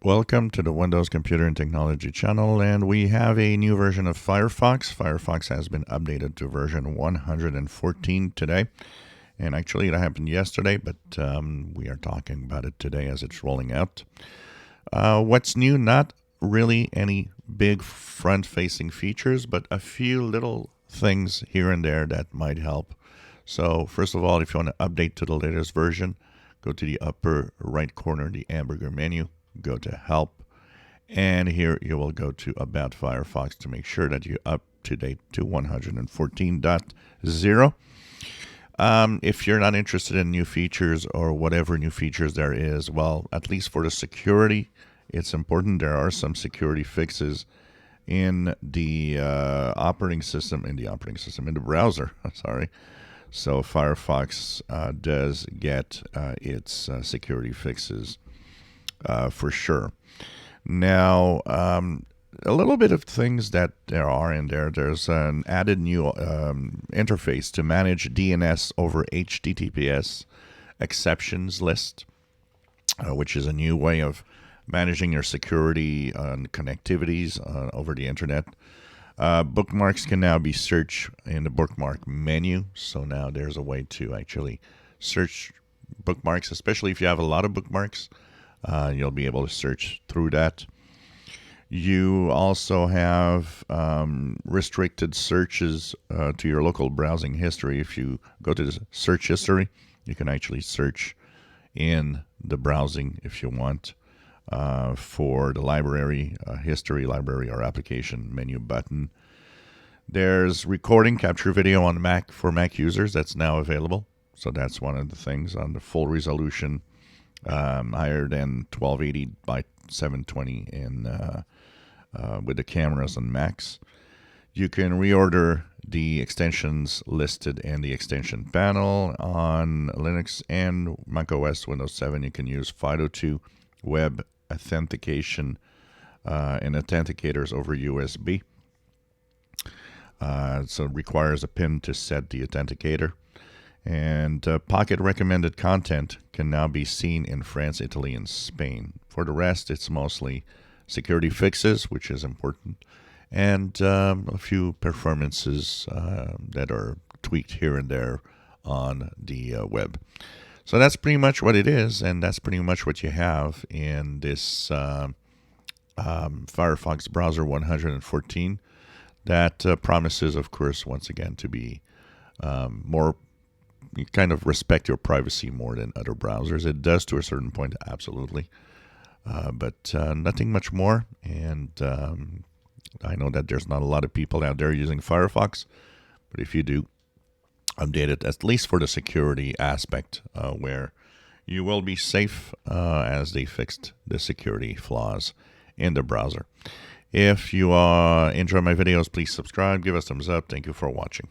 Welcome to the Windows Computer and Technology channel, and we have a new version of Firefox. Firefox has been updated to version 114 today, and actually it happened yesterday, but we are talking about it today as it's rolling out. What's new? Not really any big front-facing features, but a few little things here and there that might help. So first of all, if you want to update to the latest version, go to the upper right corner, the hamburger menu, go to Help, and here you will go to About Firefox to make sure that you're up to date to 114.0. If you're not interested in new features or whatever new features there is, well, at least for the security, it's important. There are some security fixes in the operating system, in the browser, sorry. So Firefox does get its security fixes for sure. Now, a little bit of things that there are in there. There's an added new interface to manage DNS over HTTPS exceptions list, which is a new way of managing your security connectivities over the internet. Bookmarks can now be searched in the bookmark menu. So now there's a way to actually search bookmarks, especially if you have a lot of bookmarks. You'll be able to search through that. You also have restricted searches to your local browsing history. If you go to the search history, you can actually search in the browsing if you want for the library, history, library, or application menu button. There's recording, capture video on Mac for Mac users. That's now available. So that's one of the things on the full resolution. Higher than 1280 by 720 in with the cameras on Macs. You can reorder the extensions listed in the extension panel on Linux and macOS Windows 7. You can use FIDO2 web authentication and authenticators over USB. So it requires a PIN to set the authenticator. And Pocket recommended content can now be seen in France, Italy, and Spain. For the rest, it's mostly security fixes, which is important, and a few performances that are tweaked here and there on the web. So that's pretty much what it is, and that's pretty much what you have in this Firefox browser 114 that promises, of course, once again, to be more. You kind of respect your privacy more than other browsers. It does to a certain point, absolutely. But nothing much more. And I know that there's not a lot of people out there using Firefox. But if you do, update it, at least for the security aspect, where you will be safe as they fixed the security flaws in the browser. If you enjoy my videos, please subscribe, give us a thumbs up. Thank you for watching.